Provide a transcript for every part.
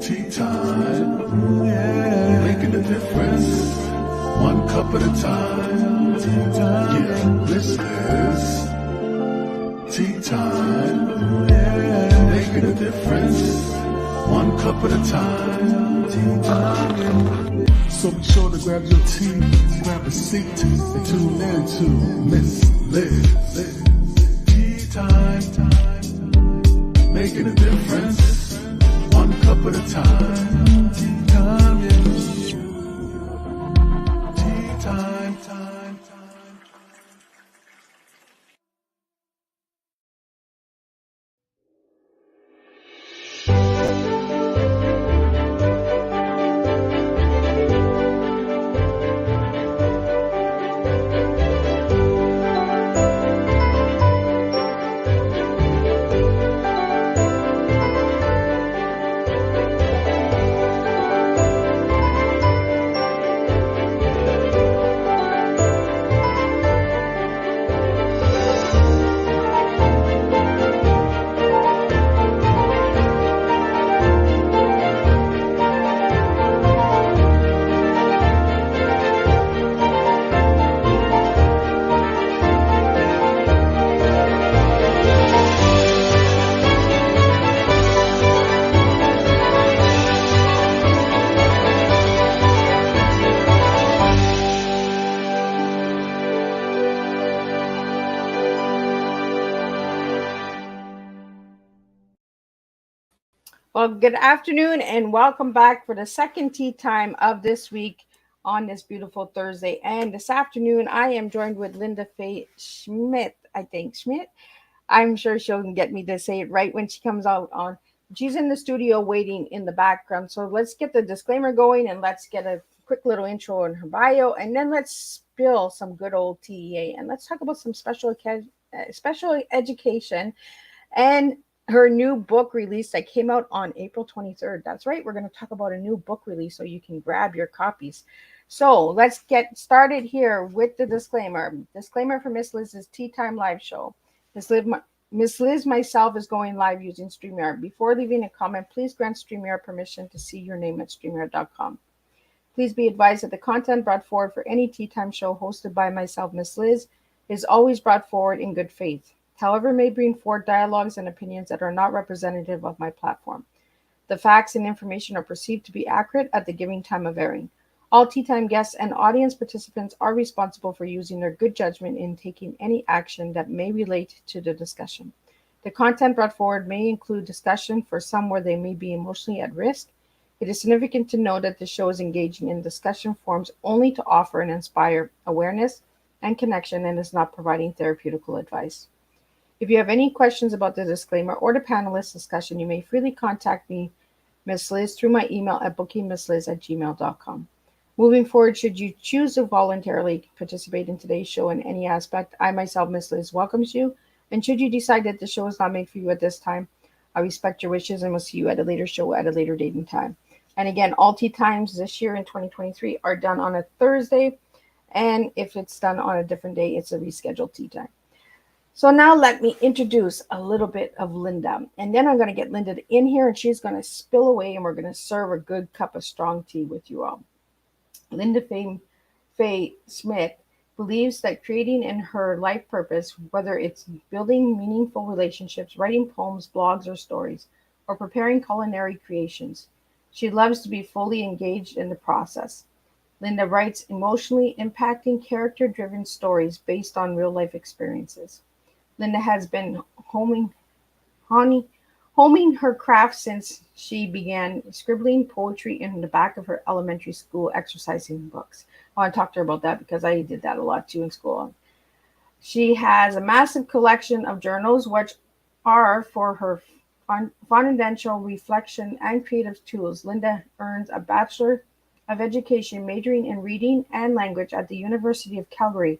Tea time, yeah, making a difference, one cup at a time. Tea time, yeah, this is tea time, yeah, making a difference, one cup at a time. Tea time, so be sure to grab your tea, grab a seat, and tune in to Miss Liz. Tea time, making a difference, one cup at a time. Tea time, yeah. Tea time, time, time. Well, good afternoon and welcome back for the second tea time of this week on this beautiful Thursday. And this afternoon, I am joined with Lynda Faye Schmidt. I think Schmidt. I'm sure she'll get me to say it right when she comes out on. She's in the studio waiting in the background. So let's get the disclaimer going and let's get a quick little intro on her bio, and then let's spill some good old TEA and let's talk about some special education and her new book release that came out on April 23rd. That's right. We're going to talk about a new book release so you can grab your copies. So let's get started here with the disclaimer. Disclaimer for Miss Liz's Tea Time Live Show. Miss Liz myself is going live using StreamYard. Before leaving a comment, please grant StreamYard permission to see your name at StreamYard.com. Please be advised that the content brought forward for any Tea Time show hosted by myself, Miss Liz, is always brought forward in good faith. However, may bring forward dialogues and opinions that are not representative of my platform. The facts and information are perceived to be accurate at the given time of airing. All Tea Time guests and audience participants are responsible for using their good judgment in taking any action that may relate to the discussion. The content brought forward may include discussion for some where they may be emotionally at risk. It is significant to know that the show is engaging in discussion forums only to offer and inspire awareness and connection and is not providing therapeutical advice. If you have any questions about the disclaimer or the panelist discussion, you may freely contact me, Ms. Liz, through my email at bookingmissliz@gmail.com. Moving forward, should you choose to voluntarily participate in today's show in any aspect, I myself, Ms. Liz, welcomes you. And should you decide that the show is not made for you at this time, I respect your wishes and will see you at a later show at a later date and time. And again, all tea times this year in 2023 are done on a Thursday. And if it's done on a different day, it's a rescheduled tea time. So now let me introduce a little bit of Lynda. And then I'm going to get Lynda in here and she's going to spill away and we're going to serve a good cup of strong tea with you all. Lynda Faye Schmidt believes that creating in her life purpose, whether it's building meaningful relationships, writing poems, blogs, or stories, or preparing culinary creations, she loves to be fully engaged in the process. Lynda writes emotionally impacting, character-driven stories based on real-life experiences. Lynda has been homing her craft since she began scribbling poetry in the back of her elementary school exercising books. I want to talk to her about that because I did that a lot too in school. She has a massive collection of journals which are for her fundamental reflection and creative tools. Lynda earns a Bachelor of Education majoring in reading and language at the University of Calgary.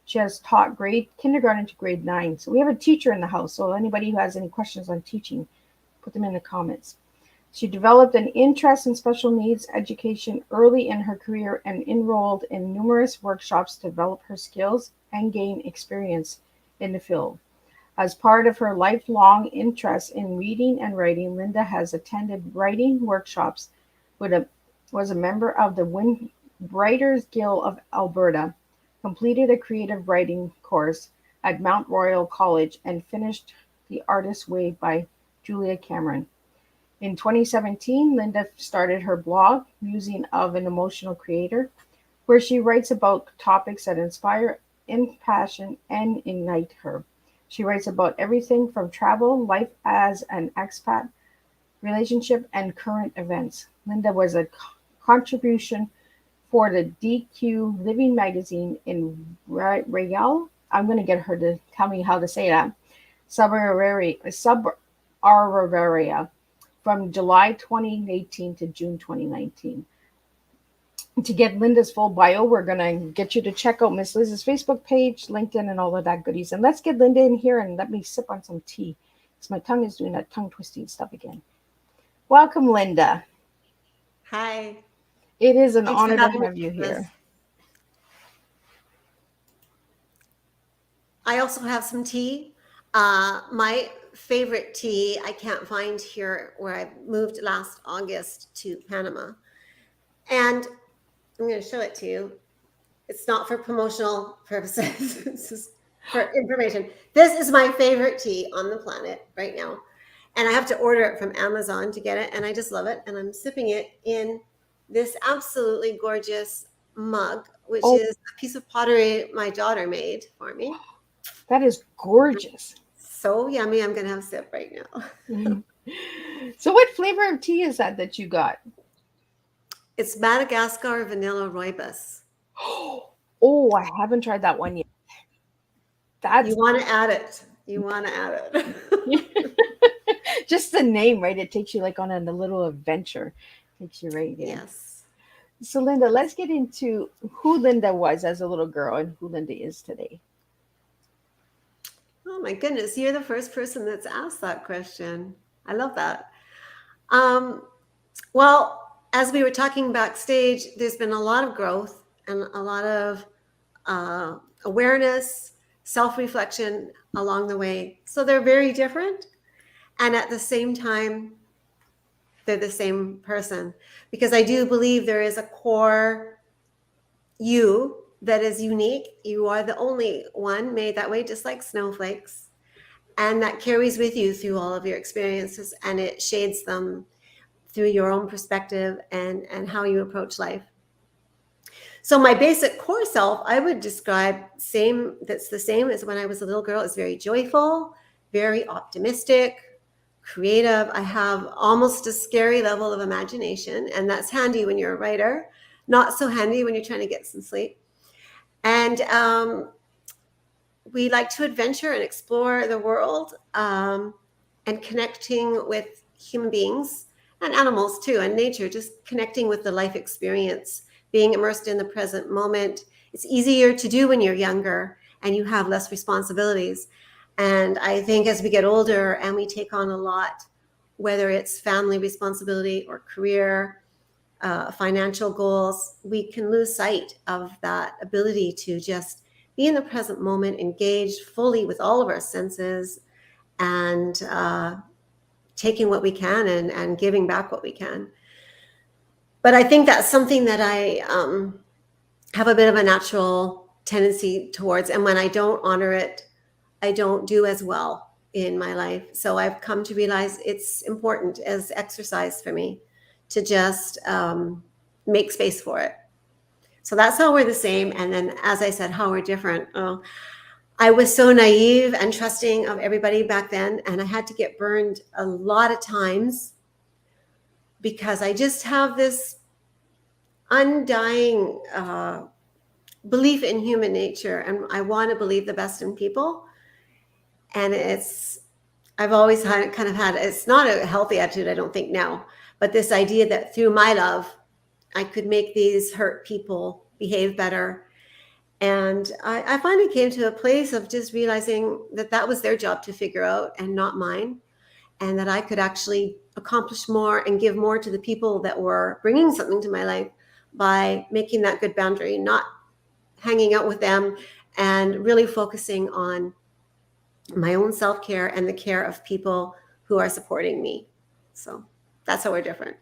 She has taught grade kindergarten to grade 9. So we have a teacher in the house. So anybody who has any questions on teaching, put them in the comments. She developed an interest in special needs education early in her career and enrolled in numerous workshops to develop her skills and gain experience in the field. As part of her lifelong interest in reading and writing, Lynda has attended writing workshops with was a member of the Writers Guild of Alberta, completed a creative writing course at Mount Royal College, and finished The Artist's Way by Julia Cameron. In 2017, Lynda started her blog, Musing of an Emotional Creator, where she writes about topics that inspire, impassion, and ignite her. She writes about everything from travel, life as an expat, relationship, and current events. Lynda was a contribution for the DQ Living magazine in Regal. I'm going to get her to tell me how to say that. Subaravaria from July 2018 to June 2019. To get Lynda's full bio, we're going to get you to check out Miss Liz's Facebook page, LinkedIn, and all of that goodies. And let's get Lynda in here and let me sip on some tea, because my tongue is doing that tongue twisting stuff again. Welcome, Lynda. Hi. It is an honor to have you here. I also have some tea. My favorite tea I can't find here where I moved last August to Panama. And I'm going to show it to you. It's not for promotional purposes. This is for information. This is my favorite tea on the planet right now. And I have to order it from Amazon to get it. And I just love it. And I'm sipping it in this absolutely gorgeous mug, which is a piece of pottery my daughter made for me. That is gorgeous. So yummy. I'm going to have a sip right now. So what flavor of tea is that you got? It's Madagascar vanilla rooibos. Oh, I haven't tried that one yet. You want to add it. You want to add it. Just the name, right? It takes you like on a little adventure. Takes you right in. Yes. So Lynda, let's get into who Lynda was as a little girl and who Lynda is today. Oh my goodness, you're the first person that's asked that question. I love that. Well, as we were talking backstage, there's been a lot of growth and a lot of awareness, self-reflection along the way. So they're very different. And at the same time, they're the same person. Because I do believe there is a core you that is unique. You are the only one made that way, just like snowflakes. And that carries with you through all of your experiences, and it shades them through your own perspective and how you approach life. So my basic core self, I would describe that's the same as when I was a little girl, is very joyful, very optimistic, creative. I have almost a scary level of imagination, and that's handy when you're a writer, not so handy when you're trying to get some sleep. And we like to adventure and explore the world, and connecting with human beings and animals too, and nature, just connecting with the life experience, being immersed in the present moment. It's easier to do when you're younger and you have less responsibilities. And I think as we get older and we take on a lot, whether it's family responsibility or career, financial goals, we can lose sight of that ability to just be in the present moment, engaged fully with all of our senses, and taking what we can and giving back what we can. But I think that's something that I have a bit of a natural tendency towards. And when I don't honor it, I don't do as well in my life. So I've come to realize it's important as exercise for me to just make space for it. So that's how we're the same. And then, as I said, how we're different. Oh, I was so naive and trusting of everybody back then. And I had to get burned a lot of times because I just have this undying belief in human nature. And I want to believe the best in people. And I've always had it's not a healthy attitude, I don't think now, but this idea that through my love, I could make these hurt people behave better. And I finally came to a place of just realizing that was their job to figure out and not mine, and that I could actually accomplish more and give more to the people that were bringing something to my life by making that good boundary, not hanging out with them, and really focusing on my own self-care and the care of people who are supporting me. So that's how we're different.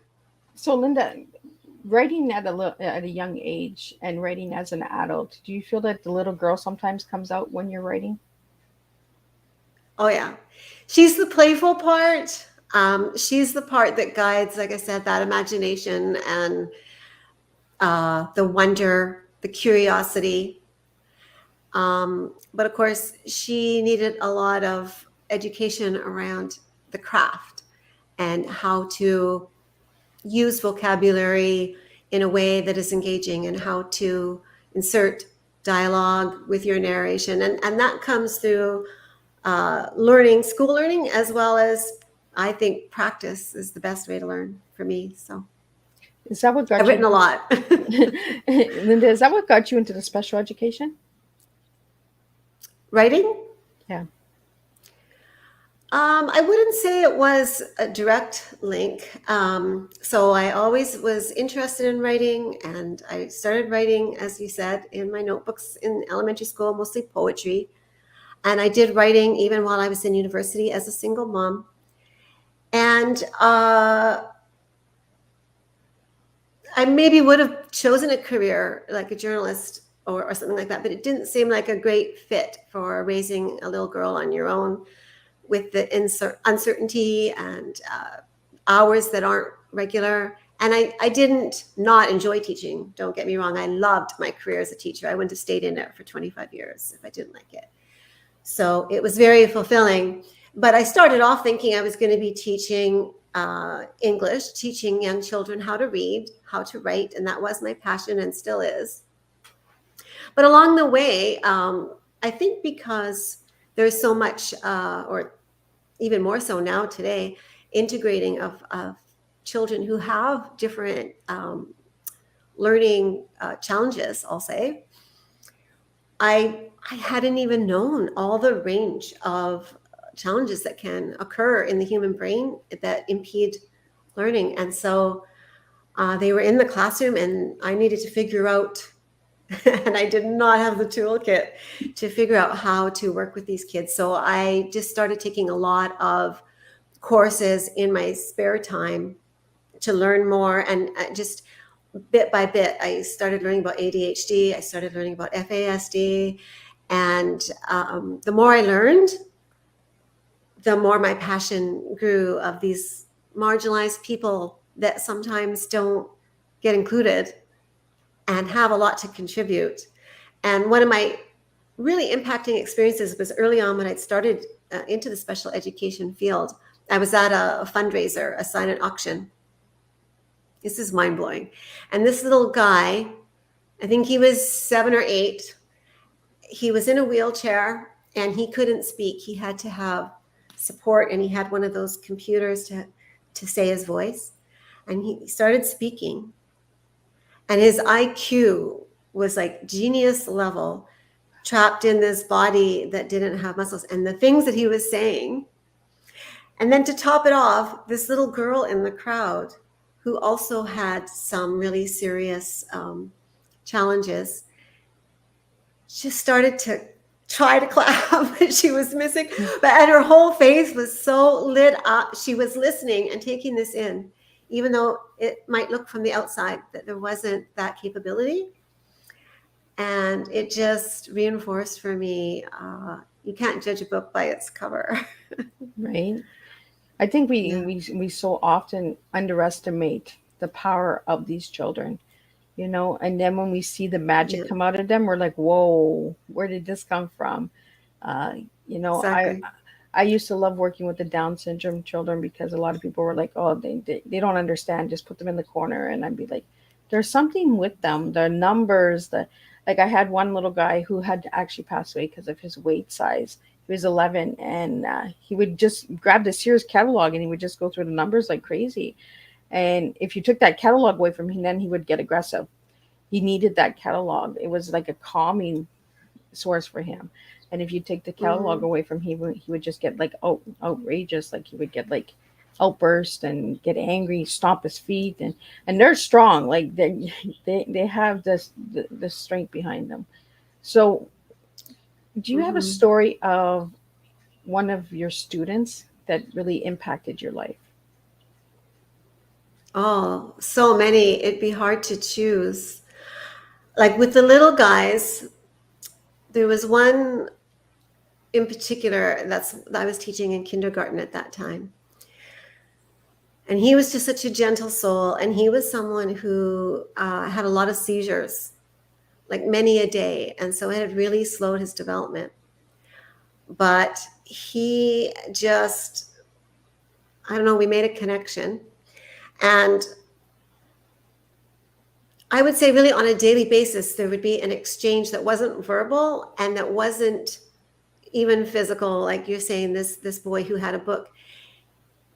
So, Lynda, writing at a young age and writing as an adult, do you feel that the little girl sometimes comes out when you're writing? Oh yeah, she's the playful part. She's the part that guides, like I said, that imagination and the wonder, the curiosity. But of course, she needed a lot of education around the craft and how to use vocabulary in a way that is engaging and how to insert dialogue with your narration. And that comes through school learning, as well as I think practice is the best way to learn for me. So Is that what got I've written a lot. Lynda, is that what got you into the special education? Writing? Yeah. I wouldn't say it was a direct link. So I always was interested in writing, and I started writing, as you said, in my notebooks in elementary school, mostly poetry. And I did writing even while I was in university as a single mom. And I maybe would have chosen a career like a journalist or something like that, but it didn't seem like a great fit for raising a little girl on your own with the uncertainty and hours that aren't regular. And I didn't not enjoy teaching. Don't get me wrong. I loved my career as a teacher. I wouldn't have stayed in it for 25 years if I didn't like it. So it was very fulfilling. But I started off thinking I was going to be teaching English, teaching young children how to read, how to write. And that was my passion and still is. But along the way, I think because there's so much, or even more so now today, integrating of children who have different learning challenges, I'll say, I hadn't even known all the range of challenges that can occur in the human brain that impede learning. And so they were in the classroom and I needed to figure out, and I did not have the toolkit to figure out how to work with these kids. So I just started taking a lot of courses in my spare time to learn more. And just bit by bit, I started learning about ADHD. I started learning about FASD. And the more I learned, the more my passion grew of these marginalized people that sometimes don't get included and have a lot to contribute. And one of my really impacting experiences was early on when I started into the special education field. I was at a fundraiser, a silent auction. This is mind-blowing. And this little guy, I think he was 7 or 8, he was in a wheelchair and he couldn't speak. He had to have support, and he had one of those computers to say his voice. And he started speaking. And his IQ was like genius level, trapped in this body that didn't have muscles. And the things that he was saying. And then to top it off, this little girl in the crowd who also had some really serious challenges just started to try to clap. She was missing, and her whole face was so lit up. She was listening and taking this in, even though it might look from the outside that there wasn't that capability. And it just reinforced for me, you can't judge a book by its cover. Right. I think we so often underestimate the power of these children, and then when we see the magic come out of them, we're like, whoa, where did this come from? Exactly. I used to love working with the Down syndrome children because a lot of people were like, oh, they don't understand, just put them in the corner. And I'd be like, there's something with them, the numbers, like I had one little guy who had to actually pass away because of his weight size. He was 11, and he would just grab the Sears catalog and he would just go through the numbers like crazy. And if you took that catalog away from him, then he would get aggressive. He needed that catalog. It was like a calming source for him. And if you take the catalog away from him, he would just get like outrageous. Like he would get like outburst and get angry, stomp his feet, and they're strong. Like they have the strength behind them. So do you have a story of one of your students that really impacted your life? Oh, so many. It'd be hard to choose. Like with the little guys, there was one in particular that I was teaching in kindergarten at that time. And he was just such a gentle soul. And he was someone who had a lot of seizures, like many a day. And so it had really slowed his development. But he just, I don't know, we made a connection. And I would say really on a daily basis, there would be an exchange that wasn't verbal and that wasn't even physical. Like you're saying, this boy who had a book,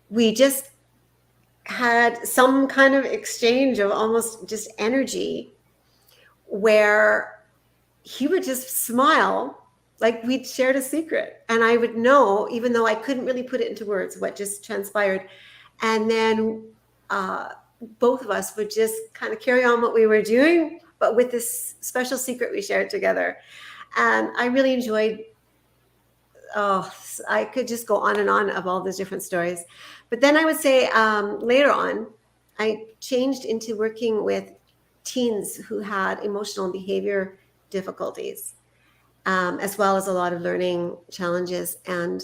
we just had some kind of exchange of almost just energy where he would just smile like we'd shared a secret. And I would know, even though I couldn't really put it into words, what just transpired. And then both of us would just kind of carry on what we were doing, but with this special secret we shared together. And I really enjoyed, I could just go on and on of all those different stories. But then I would say later on, I changed into working with teens who had emotional and behavior difficulties, as well as a lot of learning challenges. And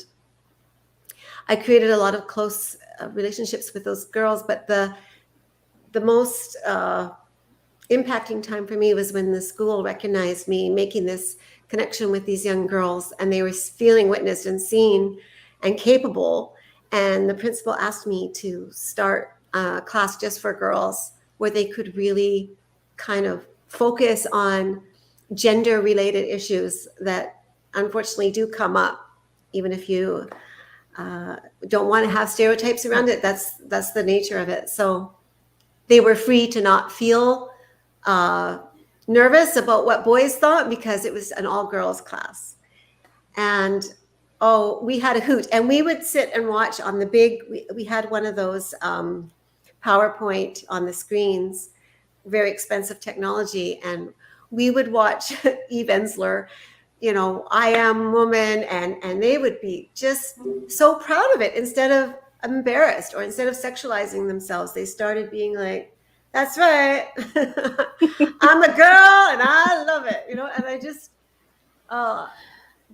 I created a lot of close relationships with those girls. But the most impacting time for me was when the school recognized me making this connection with these young girls, and they were feeling witnessed and seen and capable. And the principal asked me to start a class just for girls where they could really kind of focus on gender related issues that unfortunately do come up, even if you don't want to have stereotypes around it. That's the nature of it. So they were free to not feel nervous about what boys thought, because it was an all-girls class. And we had a hoot. And we would sit and watch on the big, we had one of those PowerPoint on the screens, very expensive technology. And we would watch Eve Ensler, I Am Woman, and they would be just so proud of it. Instead of embarrassed or instead of sexualizing themselves, they started being like, that's right. I'm a girl and I love it, and I just,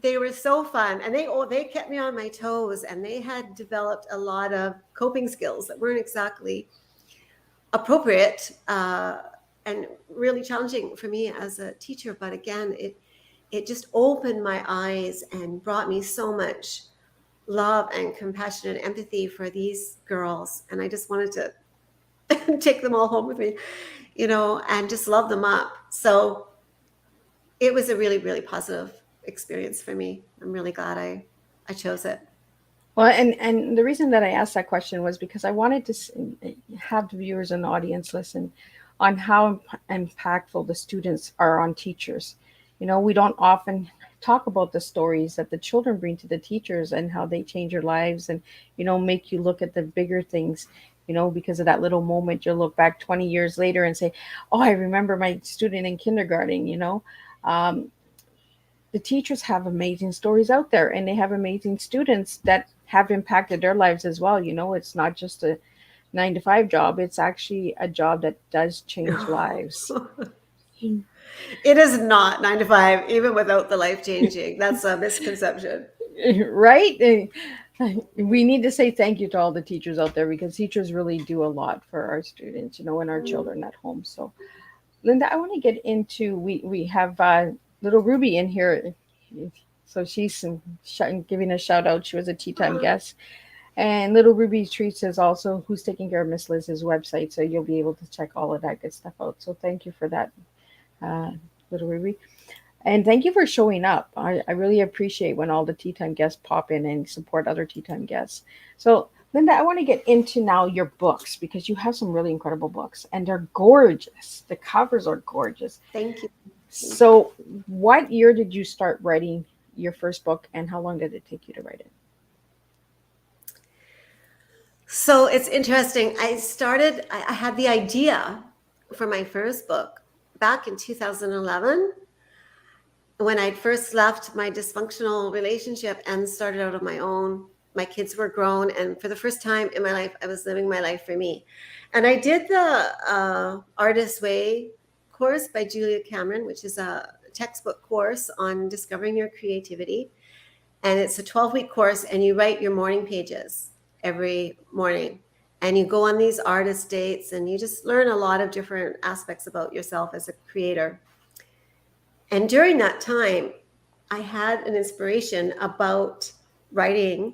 they were so fun, and they kept me on my toes, and they had developed a lot of coping skills that weren't exactly appropriate and really challenging for me as a teacher. But again, it just opened my eyes and brought me so much love and compassion and empathy for these girls. And I just wanted to take them all home with me, and just love them up. So it was a really, really positive experience for me. I'm really glad I chose it. Well, and the reason that I asked that question was because I wanted to have the viewers and audience listen on how impactful the students are on teachers. We don't often talk about the stories that the children bring to the teachers and how they change your lives and, make you look at the bigger things, because of that little moment. You'll look back 20 years later and say, oh, I remember my student in kindergarten. The teachers have amazing stories out there, and they have amazing students that have impacted their lives as well. It's not just a 9-to-5 job. It's actually a job that does change lives. It is not 9-to-5, even without the life changing. That's a misconception. Right? We need to say thank you to all the teachers out there, because teachers really do a lot for our students, and our children at home. So, Lynda, I want to get into, we have little Ruby in here. So she's giving a shout out. She was a Teatime guest. And little Ruby Treats is also who's taking care of Miss Liz's website. So you'll be able to check all of that good stuff out. So thank you for that, little Ruby. And thank you for showing up. I really appreciate when all the Teatime guests pop in and support other Teatime guests. So, Lynda, I want to get into now your books, because you have some really incredible books, and they're gorgeous. The covers are gorgeous. Thank you. So what year did you start writing your first book, and how long did it take you to write it? So it's interesting. I had the idea for my first book back in 2011. when I first left my dysfunctional relationship and started out on my own. My kids were grown, and for the first time in my life, I was living my life for me. And I did the Artist Way course by Julia Cameron, which is a textbook course on discovering your creativity. And it's a 12-week course, and you write your morning pages every morning. And you go on these artist dates, and you just learn a lot of different aspects about yourself as a creator. And during that time, I had an inspiration about writing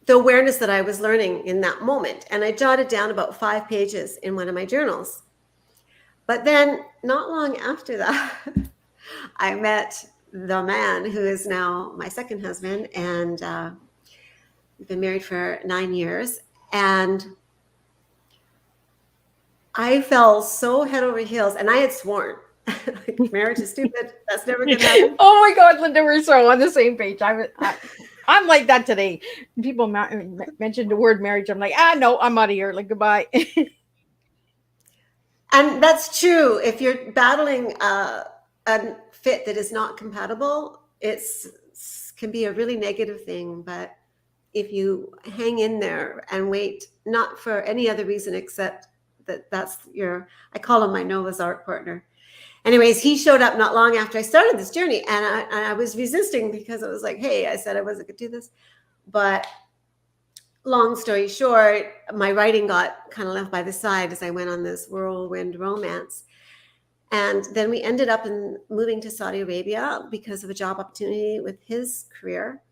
the awareness that I was learning in that moment. And I jotted down about 5 pages in one of my journals. But then not long after that, I met the man who is now my second husband, and we've been married for 9 years. And I fell so head over heels, and I had sworn, like, marriage is stupid. That's never going to happen. Oh my God, Lynda, we're so on the same page. I'm like that today. People mention the word marriage. I'm like, no, I'm out of here. Like, goodbye. And that's true. If you're battling a fit that is not compatible, can be a really negative thing. But if you hang in there and wait, not for any other reason except that's I call him my Noah's Ark partner. Anyways, he showed up not long after I started this journey, and I was resisting because I was like, hey, I said I wasn't going to do this. But long story short, my writing got kind of left by the side as I went on this whirlwind romance. And then we ended up moving to Saudi Arabia because of a job opportunity with his career.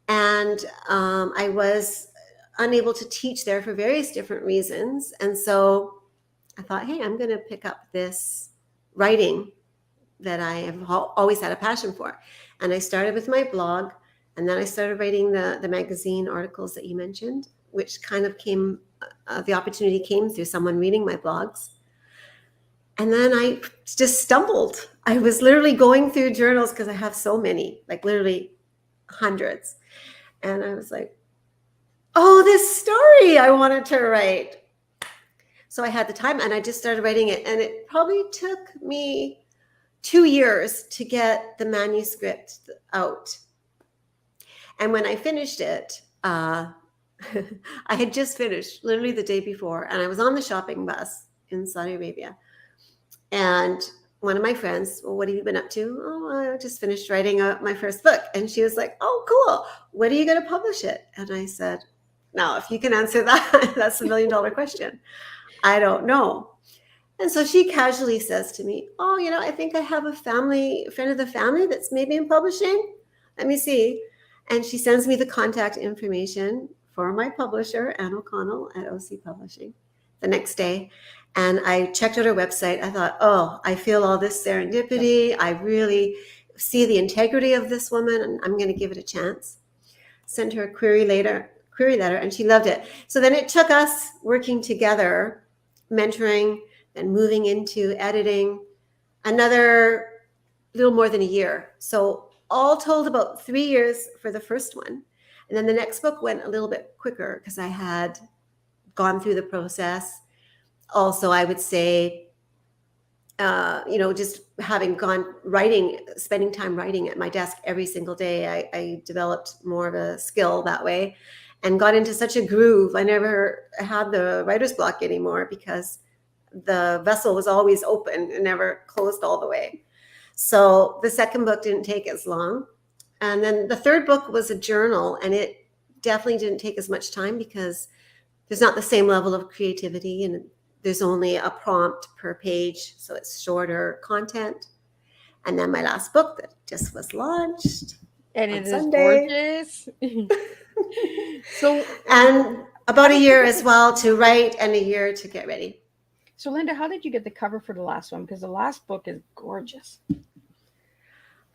And I was unable to teach there for various different reasons. And so I thought, hey, I'm going to pick up this writing that I have always had a passion for. And I started with my blog, and then I started writing the magazine articles that you mentioned, which kind of the opportunity came through someone reading my blogs. And then I just stumbled. I was literally going through journals because I have so many, like literally hundreds. And I was like, oh, this story I wanted to write. So I had the time, and I just started writing it. And it probably took me 2 years to get the manuscript out. And when I finished it, I had just finished literally the day before, and I was on the shopping bus in Saudi Arabia. And one of my friends, well, what have you been up to? Oh, I just finished writing my first book. And she was like, oh, cool. When are you going to publish it? And I said, now, if you can answer that, that's the $1 million question. I don't know. And so she casually says to me, oh, I think I have a friend of the family that's maybe in publishing. Let me see. And she sends me the contact information for my publisher, Anne O'Connell at OC Publishing, the next day. And I checked out her website. I thought, oh, I feel all this serendipity. I really see the integrity of this woman, and I'm going to give it a chance. Sent her a query letter, and she loved it. So then it took us working together, mentoring, and moving into editing, another little more than a year. So all told, about 3 years for the first one. And then the next book went a little bit quicker because I had gone through the process. Also, I would say, just having spending time writing at my desk every single day, I developed more of a skill that way and got into such a groove. I never had the writer's block anymore because the vessel was always open and never closed all the way. So the second book didn't take as long. And then the third book was a journal, and it definitely didn't take as much time because there's not the same level of creativity, and there's only a prompt per page, so it's shorter content. And then my last book that just was launched, and it Sunday. Is gorgeous. And about a year as well to write and a year to get ready. So Lynda, how did you get the cover for the last one? Because the last book is gorgeous.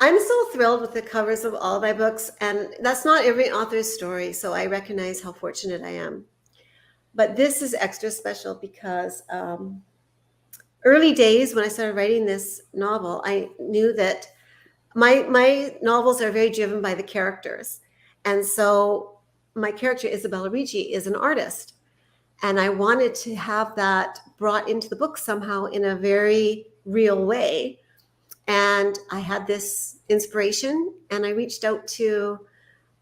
I'm so thrilled with the covers of all my books, and that's not every author's story, so I recognize how fortunate I am. But this is extra special because early days when I started writing this novel, I knew that my novels are very driven by the characters. And so my character, Isabella Ricci, is an artist. And I wanted to have that brought into the book somehow in a very real way. And I had this inspiration, and I reached out to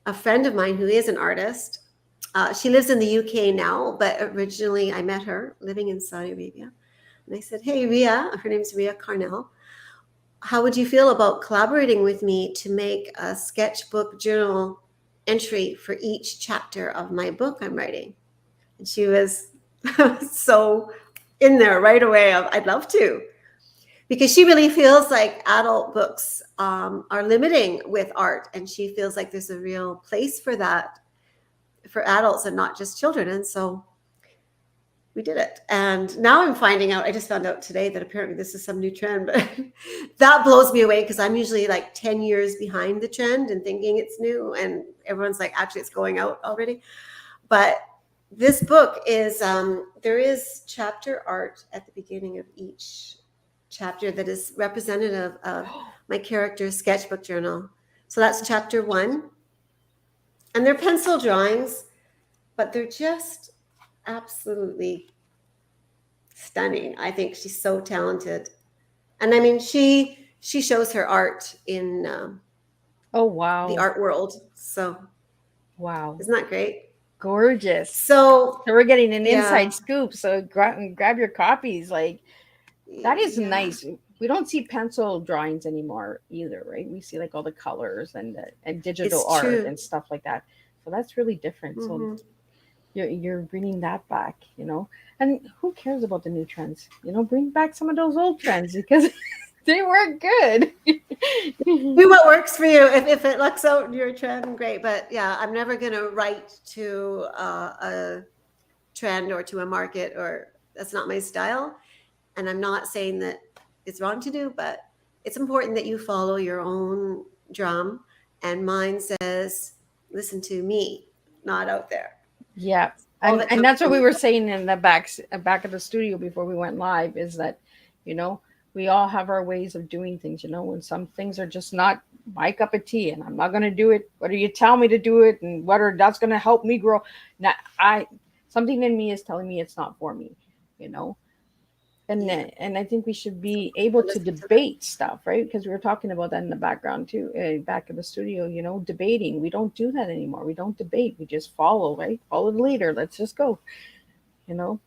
a friend of mine who is an artist. She lives in the UK now, but originally I met her living in Saudi Arabia. And I said, hey, Ria, her name's Ria Carnell. How would you feel about collaborating with me to make a sketchbook journal entry for each chapter of my book I'm writing? And she was so in there right away of, I'd love to. Because she really feels like adult books are limiting with art. And she feels like there's a real place for that for adults and not just children. And so we did it. And now I'm finding out, I just found out today that apparently this is some new trend, but that blows me away because I'm usually like 10 years behind the trend and thinking it's new. And everyone's like, actually, it's going out already. But this book is, there is chapter art at the beginning of each chapter that is representative of my character's sketchbook journal. So that's chapter 1. And they're pencil drawings, but they're just absolutely stunning. I think she's so talented. And I mean, she shows her art in Oh, wow. the art world. So Wow. isn't that great? Gorgeous. So we're getting an yeah. inside scoop. So grab your copies. Like, that is Yeah. nice. We don't see pencil drawings anymore either, right? We see like all the colors and digital It's art true. and stuff like that. So that's really different. Mhm. So you're bringing that back, you know. And who cares about the new trends? You know, bring back some of those old trends because they work good. Do what works for you. If it looks out your trend, great. But yeah, I'm never going to write to a trend or to a market, or that's not my style. And I'm not saying that it's wrong to do, but it's important that you follow your own drum. And mine says, listen to me, not out there. Yeah. All that And that's what we comes were saying in the back of the studio before we went live, is that, you know, we all have our ways of doing things, you know, and some things are just not my cup of tea, and I'm not going to do it whether you tell me to do it, and whether that's going to help me grow. Now, something in me is telling me it's not for me, you know. And I think we should be able to debate stuff, right? Because we were talking about that in the background too, back in the studio, you know, debating. We don't do that anymore. We don't debate. We just follow, right? Follow the leader. Let's just go, you know.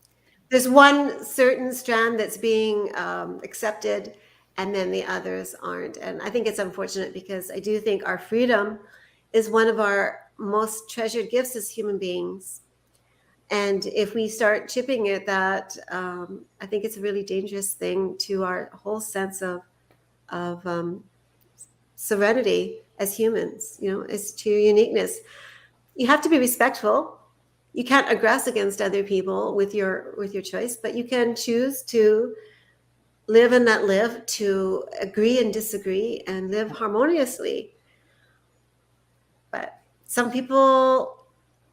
There's one certain strand that's being accepted, and then the others aren't. And I think it's unfortunate because I do think our freedom is one of our most treasured gifts as human beings. And if we start chipping at that, I think it's a really dangerous thing to our whole sense of serenity as humans, you know, as to your uniqueness. You have to be respectful. You can't aggress against other people with your choice, but you can choose to live and not live, to agree and disagree, and live harmoniously. But some people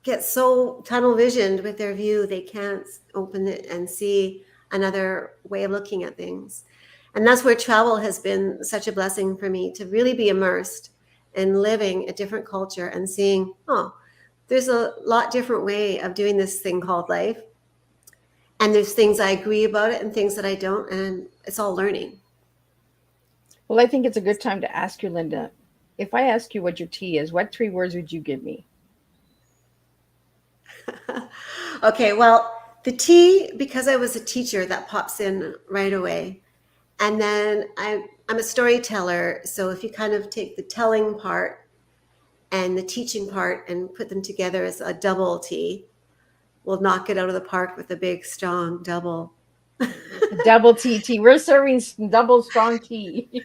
get so tunnel visioned with their view, they can't open it and see another way of looking at things. And that's where travel has been such a blessing for me, to really be immersed in living a different culture and seeing, oh, there's a lot different way of doing this thing called life. And there's things I agree about it and things that I don't, and it's all learning. Well, I think it's a good time to ask you, Lynda, if I ask you what your tea is, what 3 words would you give me? Okay, well, the tea, because I was a teacher, that pops in right away. And then I'm a storyteller. So if you kind of take the telling part and the teaching part and put them together as a double tea, we'll knock it out of the park with a big, strong double. Double tea. We're serving double strong tea.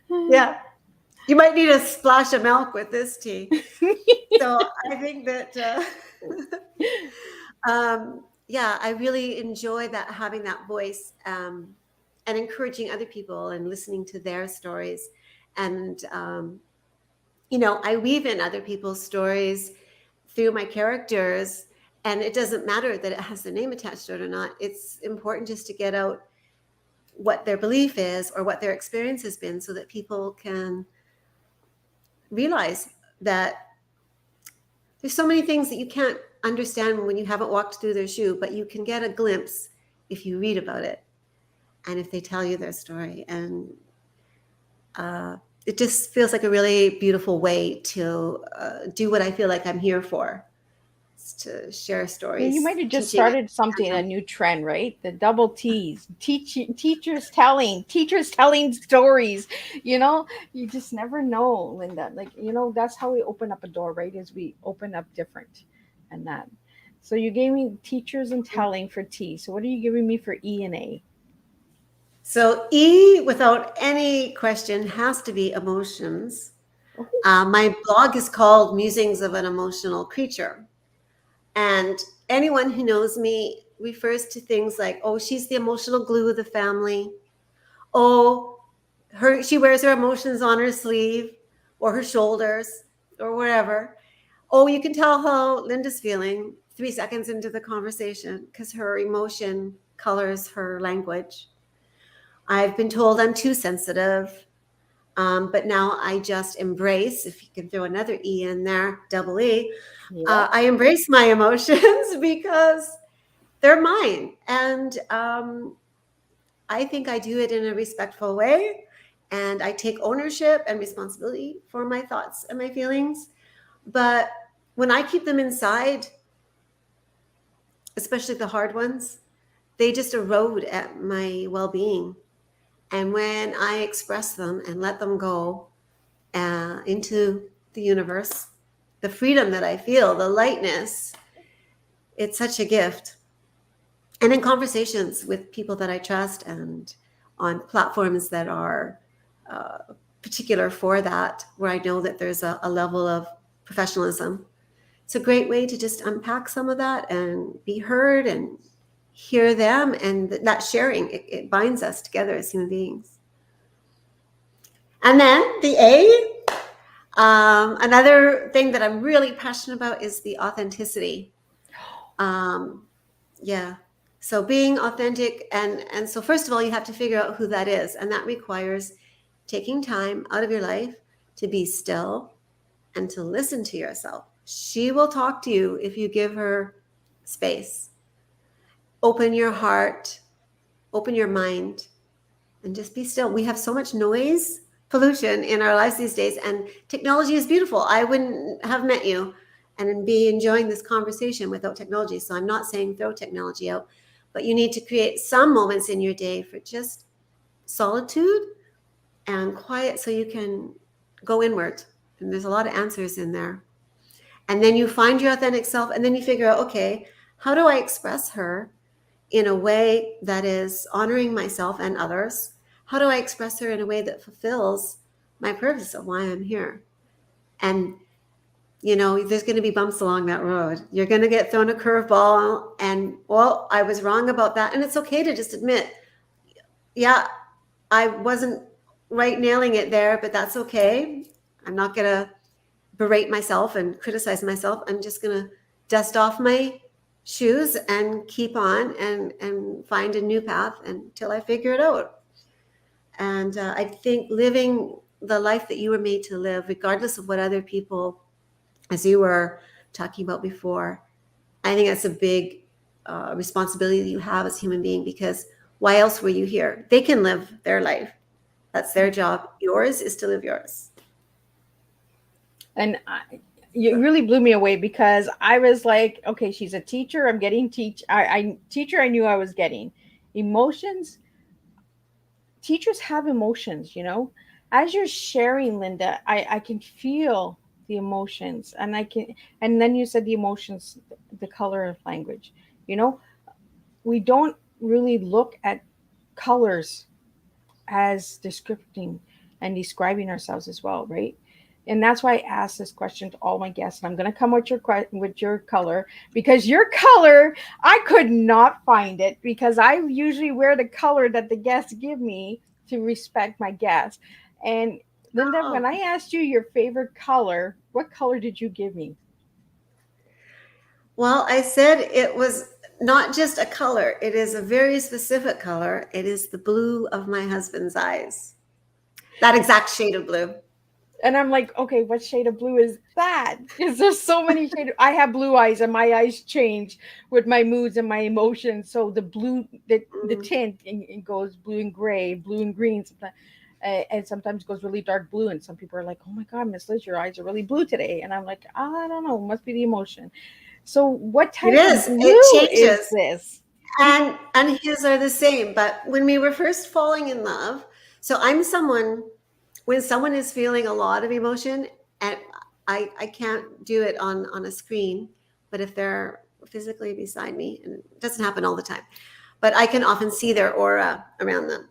Yeah. You might need a splash of milk with this tea. So I think that, yeah, I really enjoy that, having that voice and encouraging other people and listening to their stories. And, you know, I weave in other people's stories through my characters, and it doesn't matter that it has their name attached to it or not. It's important just to get out what their belief is or what their experience has been, so that people can realize that there's so many things that you can't understand when you haven't walked through their shoe, but you can get a glimpse if you read about it. and if they tell you their story. And it just feels like a really beautiful way to do what I feel like I'm here for, is to share stories. You might have just teaching. started something, a new trend, right? The double T's, teachers telling stories. You just never know, Linda. Like, that's how we open up a door, right? Is we open up different and that. So you gave me teachers and telling for T. So what are you giving me for E and A? So E, without any question, has to be emotions. My blog is called Musings of an Emotional Creature. And anyone who knows me refers to things like, oh, she's the emotional glue of the family. Oh, she wears her emotions on her sleeve or her shoulders or wherever. Oh, you can tell how Linda's feeling 3 seconds into the conversation because her emotion colors her language. I've been told I'm too sensitive, but now I just embrace, if you can throw another E in there, double E, I embrace my emotions because they're mine. And I think I do it in a respectful way. And I take ownership and responsibility for my thoughts and my feelings. But when I keep them inside, especially the hard ones, they just erode at my well-being. And when I express them and let them go into the universe, the freedom that I feel, the lightness, it's such a gift. And in conversations with people that I trust and on platforms that are particular for that, where I know that there's a level of professionalism, it's a great way to just unpack some of that and be heard and hear them, and that sharing, it binds us together as human beings. And then the A, another thing that I'm really passionate about is the authenticity. So being authentic, and so first of all, you have to figure out who that is, and that requires taking time out of your life to be still and to listen to yourself. She will talk to you if you give her space. Open your heart, open your mind, and just be still. We have so much noise pollution in our lives these days, and technology is beautiful. I wouldn't have met you and be enjoying this conversation without technology. So I'm not saying throw technology out, but you need to create some moments in your day for just solitude and quiet so you can go inward. And there's a lot of answers in there. And then you find your authentic self, and then you figure out, okay, how do I express her in a way that is honoring myself and others? How do I express her in a way that fulfills my purpose of why I'm here? And, there's going to be bumps along that road. You're going to get thrown a curveball and, well, I was wrong about that. And it's okay to just admit, yeah, I wasn't right nailing it there, but that's okay. I'm not going to berate myself and criticize myself. I'm just going to dust off my shoes and keep on and find a new path until I figure it out. And I think living the life that you were made to live, regardless of what other people, as you were talking about before, I think that's a big responsibility that you have as a human being, because why else were you here? They can live their life. That's their job. Yours is to live yours. And you really blew me away, because I was like, okay, she's a teacher. I'm getting teacher. I knew I was getting emotions. Teachers have emotions, as you're sharing, Linda, I can feel the emotions, and then you said the emotions, the color of language, we don't really look at colors as descripting and describing ourselves as well, right? And that's why I asked this question to all my guests. And I'm going to come with your color, because your color, I could not find it, because I usually wear the color that the guests give me to respect my guests. And Linda, when I asked you your favorite color, what color did you give me? Well, I said it was not just a color. It is a very specific color. It is the blue of my husband's eyes. That exact shade of blue. And I'm like, okay, what shade of blue is that? Because there's so many shades. I have blue eyes, and my eyes change with my moods and my emotions. So the blue, the Mm. tint, it goes blue and gray, blue and green, sometimes, and sometimes goes really dark blue. And some people are like, oh my God, Miss Liz, your eyes are really blue today. And I'm like, I don't know, must be the emotion. So what It type of is. It blue is changes. this? And his are the same. But when we were first falling in love, so I'm someone, when someone is feeling a lot of emotion, and I can't do it on a screen, but if they're physically beside me, and it doesn't happen all the time, but I can often see their aura around them.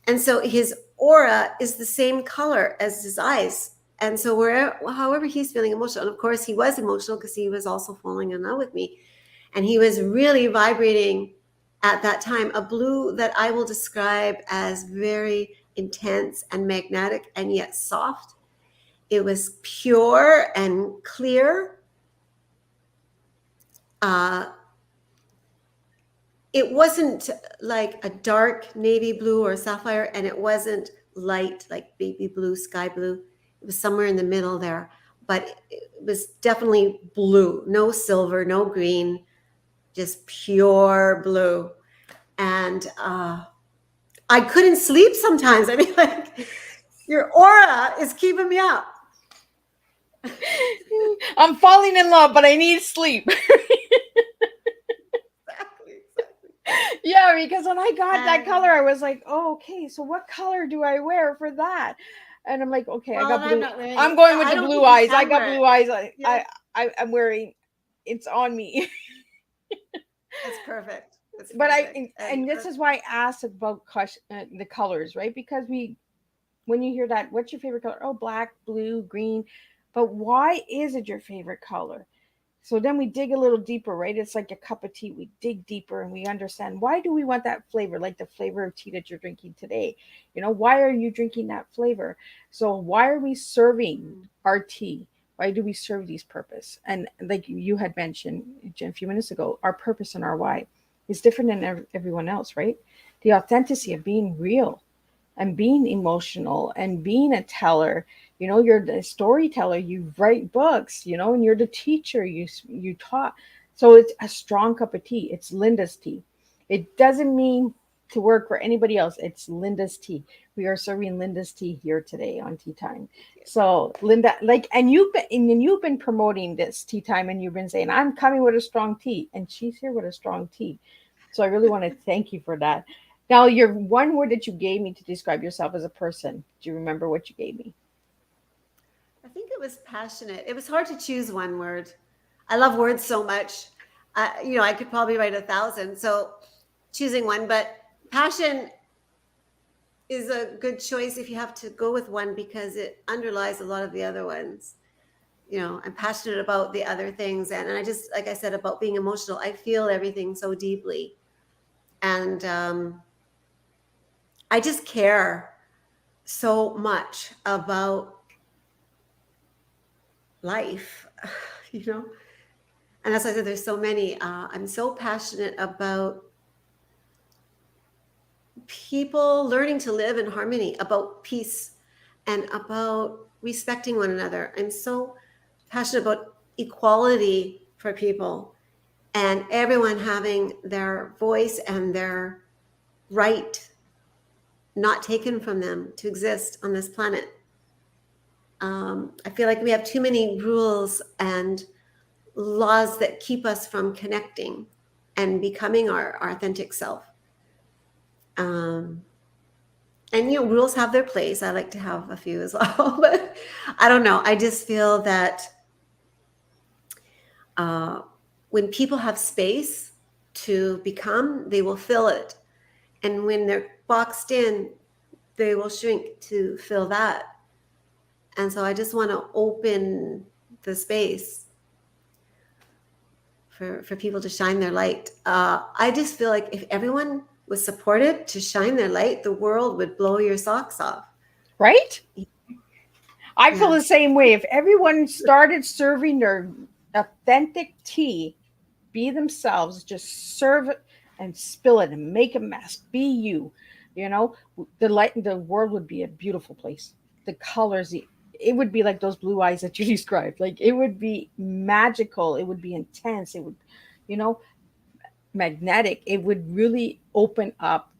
And so his aura is the same color as his eyes. And so however he's feeling emotional, and of course he was emotional because he was also falling in love with me. And he was really vibrating at that time a blue that I will describe as very intense and magnetic and yet soft. It was pure and clear. It wasn't like a dark navy blue or sapphire, and it wasn't light like baby blue, sky blue. It was somewhere in the middle there, but it was definitely blue, no silver, no green, just pure blue. And I couldn't sleep sometimes. I mean, like, your aura is keeping me up. I'm falling in love, but I need sleep. Exactly. Yeah, because when I got that color, And, I was like, oh, okay, so what color do I wear for that? And I'm like, okay, I well, got and I'm blue. not wearing I'm it. going Yeah, with I the don't blue think you eyes. I can got wear blue it. eyes. Yeah, I'm wearing. It's on me. that's perfect. That's But perfect. and this is why I asked about the colors, right? Because when you hear that, what's your favorite color? Oh, black, blue, green. But why is it your favorite color? So then we dig a little deeper, right? It's like a cup of tea. We dig deeper and we understand, why do we want that flavor, like the flavor of tea that you're drinking today? Why are you drinking that flavor? So why are we serving Mm. our tea? Why do we serve these purpose? And like you had mentioned a few minutes ago, our purpose and our why is different than everyone else, right? The authenticity Yeah. of being real and being emotional and being a teller. You're the storyteller, you write books, and you're the teacher, you taught. So it's a strong cup of tea. It's Lynda's tea. It doesn't mean to work for anybody else. It's Lynda's tea. We are serving Lynda's tea here today on Tea Time. Thank you. So Lynda, like, and you've been promoting this Tea Time, and you've been saying, I'm coming with a strong tea, and she's here with a strong tea. So I really want to thank you for that. Now, your one word that you gave me to describe yourself as a person, do you remember what you gave me? I think it was passionate. It was hard to choose one word. I love words so much. I could probably write 1,000. So choosing one, but passion is a good choice if you have to go with one because it underlies a lot of the other ones. I'm passionate about the other things. And I just, like I said, about being emotional, I feel everything so deeply. And I just care so much about life, you know? And as I said, there's so many. I'm so passionate about people learning to live in harmony, about peace, and about respecting one another. I'm so passionate about equality for people and everyone having their voice and their right not taken from them to exist on this planet. I feel like we have too many rules and laws that keep us from connecting and becoming our authentic self. Um, and rules have their place. I like to have a few as well, but I don't know. I just feel that uh, when people have space to become, they will fill it, and when they're boxed in, they will shrink to fill that. And so I just want to open the space for people to shine their light. I just feel like if everyone was supported to shine their light, the world would blow your socks off. Right? I feel Yeah. the same way. If everyone started serving their authentic tea, be themselves, just serve it and spill it and make a mess, be you, you know, the world would be a beautiful place. The colors, it would be like those blue eyes that you described. Like it would be magical. It would be intense. It would, you know, magnetic. It would really open up,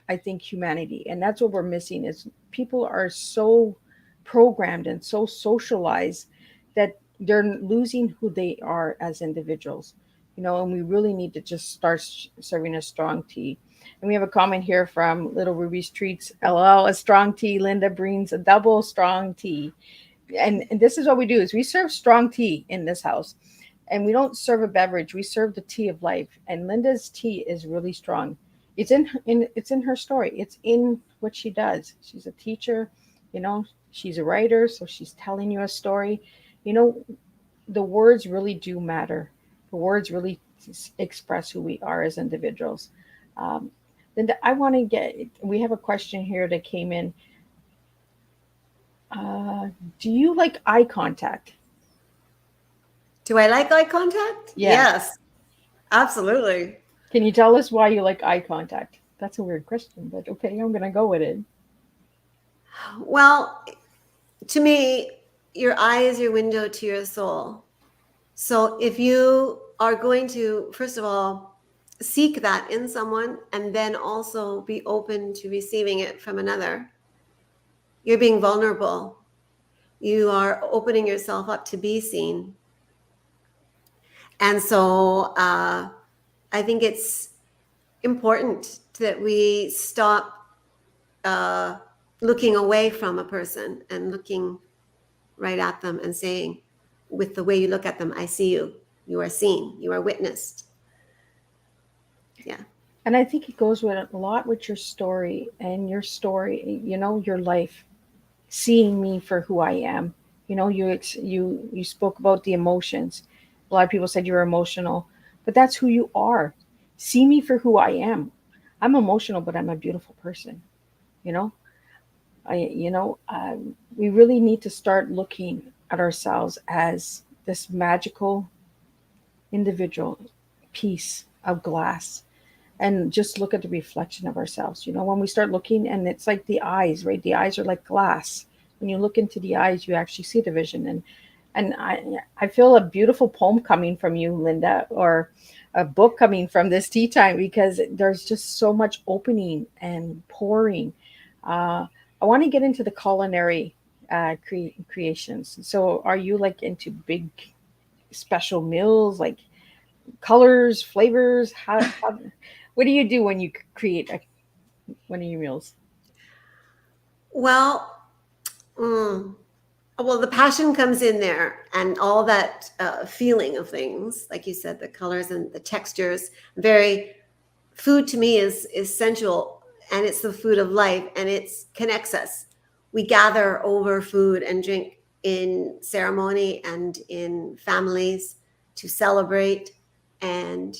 I think, humanity. And that's what we're missing is people are so programmed and so socialized that they're losing who they are as individuals. And we really need to just start serving a strong tea. And we have a comment here from Little Ruby's Treats. LL, a strong tea. Lynda brings a double strong tea. And this is what we do is we serve strong tea in this house. And we don't serve a beverage. We serve the tea of life. And Linda's tea is really strong. It's in her story. It's in what she does. She's a teacher, she's a writer, so she's telling you a story. The words really do matter. The words really express who we are as individuals. Lynda, we have a question here that came in. Do you like eye contact? Do I like eye contact? Yeah. Yes, absolutely. Can you tell us why you like eye contact? That's a weird question, but okay, I'm going to go with it. Well, to me, your eye is your window to your soul. So if you are going to, first of all, seek that in someone and then also be open to receiving it from another, you're being vulnerable. You are opening yourself up to be seen. And so I think it's important that we stop looking away from a person and looking right at them and saying, with the way you look at them, I see you. You are seen. You are witnessed. Yeah. And I think it goes with a lot with your story and your story, your life, seeing me for who I am. You spoke about the emotions. A lot of people said you're emotional, but that's who you are. See me for who I am. I'm emotional, but I'm a beautiful person. We really need to start looking at ourselves as this magical individual piece of glass and just look at the reflection of ourselves. When we start looking, and it's like the eyes, right? The eyes are like glass. When you look into the eyes, you actually see the vision. And I feel a beautiful poem coming from you, Lynda, or a book coming from this tea time, because there's just so much opening and pouring. I want to get into the culinary creations. So are you like into big special meals, like colors, flavors? What do you do when you create one of your meals? Well, the passion comes in there, and all that feeling of things, like you said, the colors and the textures. Food to me is sensual, and it's the food of life, and it connects us. We gather over food and drink in ceremony and in families to celebrate, and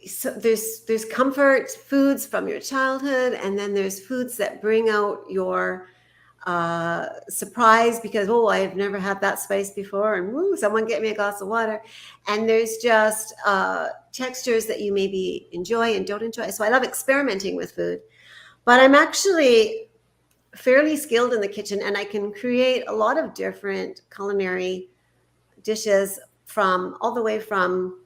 so there's comfort foods from your childhood, and then there's foods that bring out your surprise because, I've never had that spice before, and someone get me a glass of water. And there's just textures that you maybe enjoy and don't enjoy. So I love experimenting with food, but I'm actually fairly skilled in the kitchen, and I can create a lot of different culinary dishes all the way from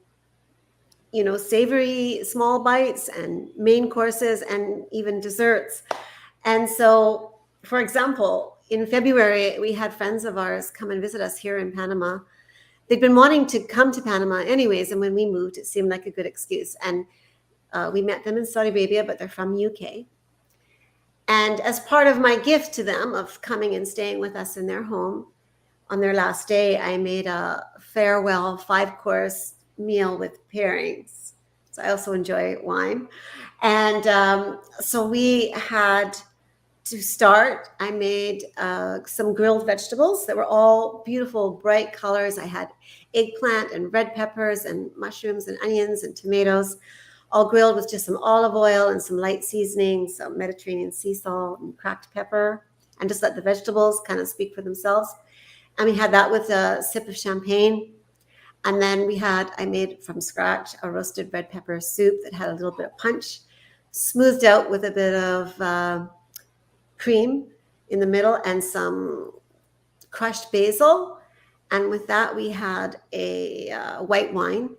savory small bites and main courses and even desserts. And so, for example, in February, we had friends of ours come and visit us here in Panama. They'd been wanting to come to Panama anyways, and when we moved, it seemed like a good excuse. And we met them in Saudi Arabia, but they're from UK. And as part of my gift to them of coming and staying with us in their home, on their last day, I made a farewell 5-course meal with pairings. So I also enjoy wine. And so we had to start. I made some grilled vegetables that were all beautiful, bright colors. I had eggplant and red peppers and mushrooms and onions and tomatoes, all grilled with just some olive oil and some light seasoning, some Mediterranean sea salt and cracked pepper, and just let the vegetables kind of speak for themselves. And we had that with a sip of champagne. And then I made from scratch a roasted red pepper soup that had a little bit of punch, smoothed out with a bit of cream in the middle and some crushed basil. And with that, we had a white wine.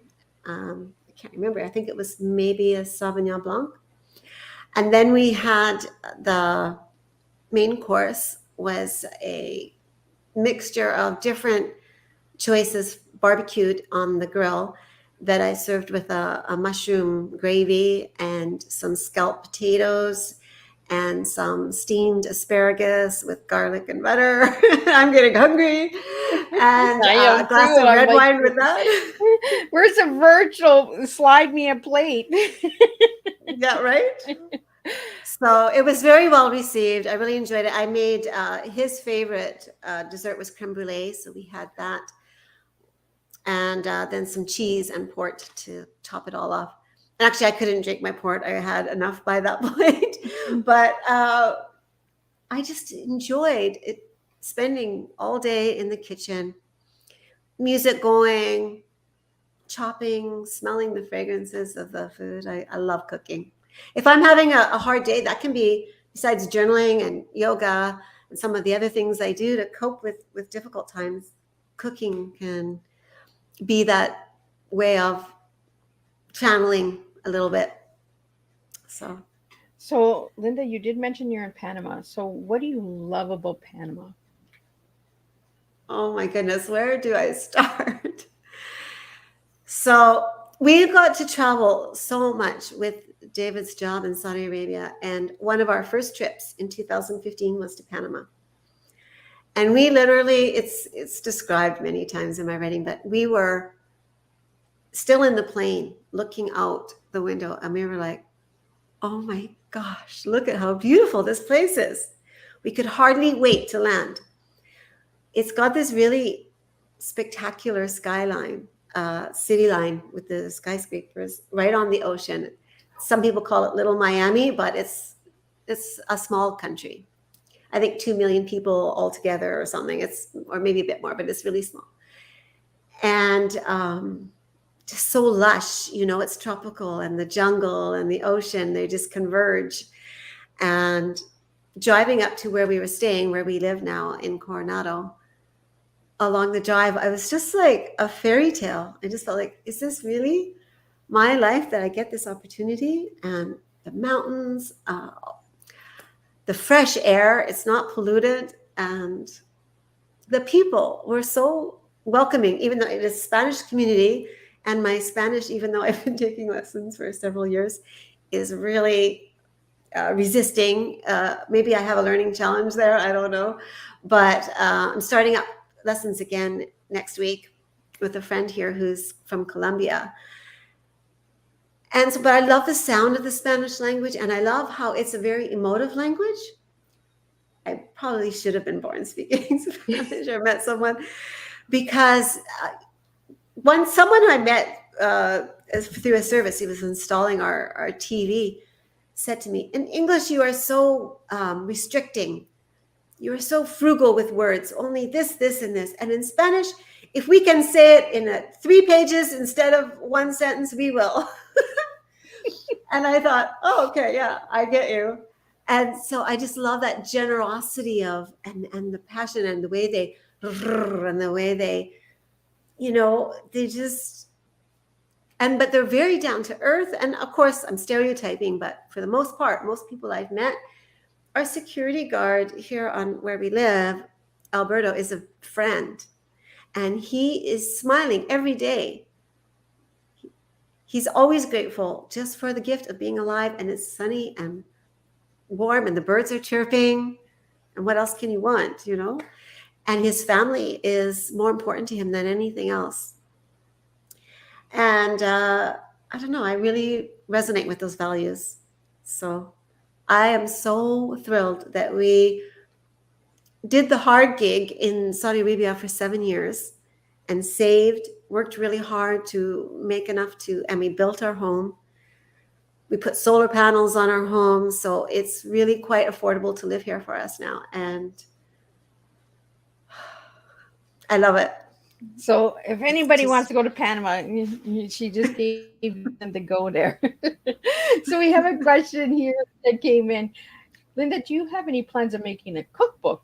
I can't remember. I think it was maybe a Sauvignon Blanc. And then we had the main course was a mixture of different choices barbecued on the grill that I served with a mushroom gravy and some scalloped potatoes and some steamed asparagus with garlic and butter. I'm getting hungry. And a glass of red wine with that. Where's the virtual slide me a plate? Yeah, right? So it was very well received. I really enjoyed it. I made his favorite dessert was creme brulee. So we had that. And then some cheese and port to top it all off. And actually, I couldn't drink my port. I had enough by that point. But I just enjoyed it, spending all day in the kitchen, music going, chopping, smelling the fragrances of the food. I love cooking. If I'm having a hard day, that can be, besides journaling and yoga and some of the other things I do to cope with difficult times, cooking can be that way of channeling a little bit. So, Lynda, you did mention you're in Panama. So what do you love about Panama? Oh my goodness, where do I start? So we got to travel so much with David's job in Saudi Arabia. And one of our first trips in 2015 was to Panama. And we literally, it's described many times in my writing, but we were still in the plane looking out the window and we were like, oh my gosh, look at how beautiful this place is. We could hardly wait to land. It's got this really spectacular skyline, city line with the skyscrapers right on the ocean. Some people call it Little Miami, but it's a small country. I think 2 million people altogether or something. Or maybe a bit more, but it's really small. And just so lush, it's tropical, and the jungle and the ocean, they just converge. And driving up to where we were staying, where we live now in Coronado, along the drive, I was just like a fairy tale. I just felt like, is this really my life that I get this opportunity? And the mountains, the fresh air, it's not polluted. And the people were so welcoming, even though it is a Spanish community. And my Spanish, even though I've been taking lessons for several years, is really resisting. Maybe I have a learning challenge there. I don't know. But I'm starting up lessons again next week with a friend here who's from Colombia. And so, but I love the sound of the Spanish language, and I love how it's a very emotive language. I probably should have been born speaking Spanish or met someone, because someone I met through a service, he was installing our TV, said to me, in English, you are so restricting. You are so frugal with words, only this, and this. And in Spanish, if we can say it in 3 pages instead of 1 sentence, we will. And I thought, oh, okay, yeah, I get you. And so I just love that generosity of, and the passion and the way they, they just, but they're very down to earth. And of course, I'm stereotyping, but for the most part, most people I've met, our security guard here on where we live, Alberto, is a friend, and he is smiling every day. He's always grateful just for the gift of being alive, and it's sunny and warm, and the birds are chirping, and what else can you want, And his family is more important to him than anything else. And I don't know, I really resonate with those values. So I am so thrilled that we did the hard gig in Saudi Arabia for 7 years and worked really hard to make enough and we built our home. We put solar panels on our home. So it's really quite affordable to live here for us now. And I love it. So if anybody wants to go to Panama, she just gave them to go there. So we have a question here that came in. Lynda, do you have any plans of making a cookbook?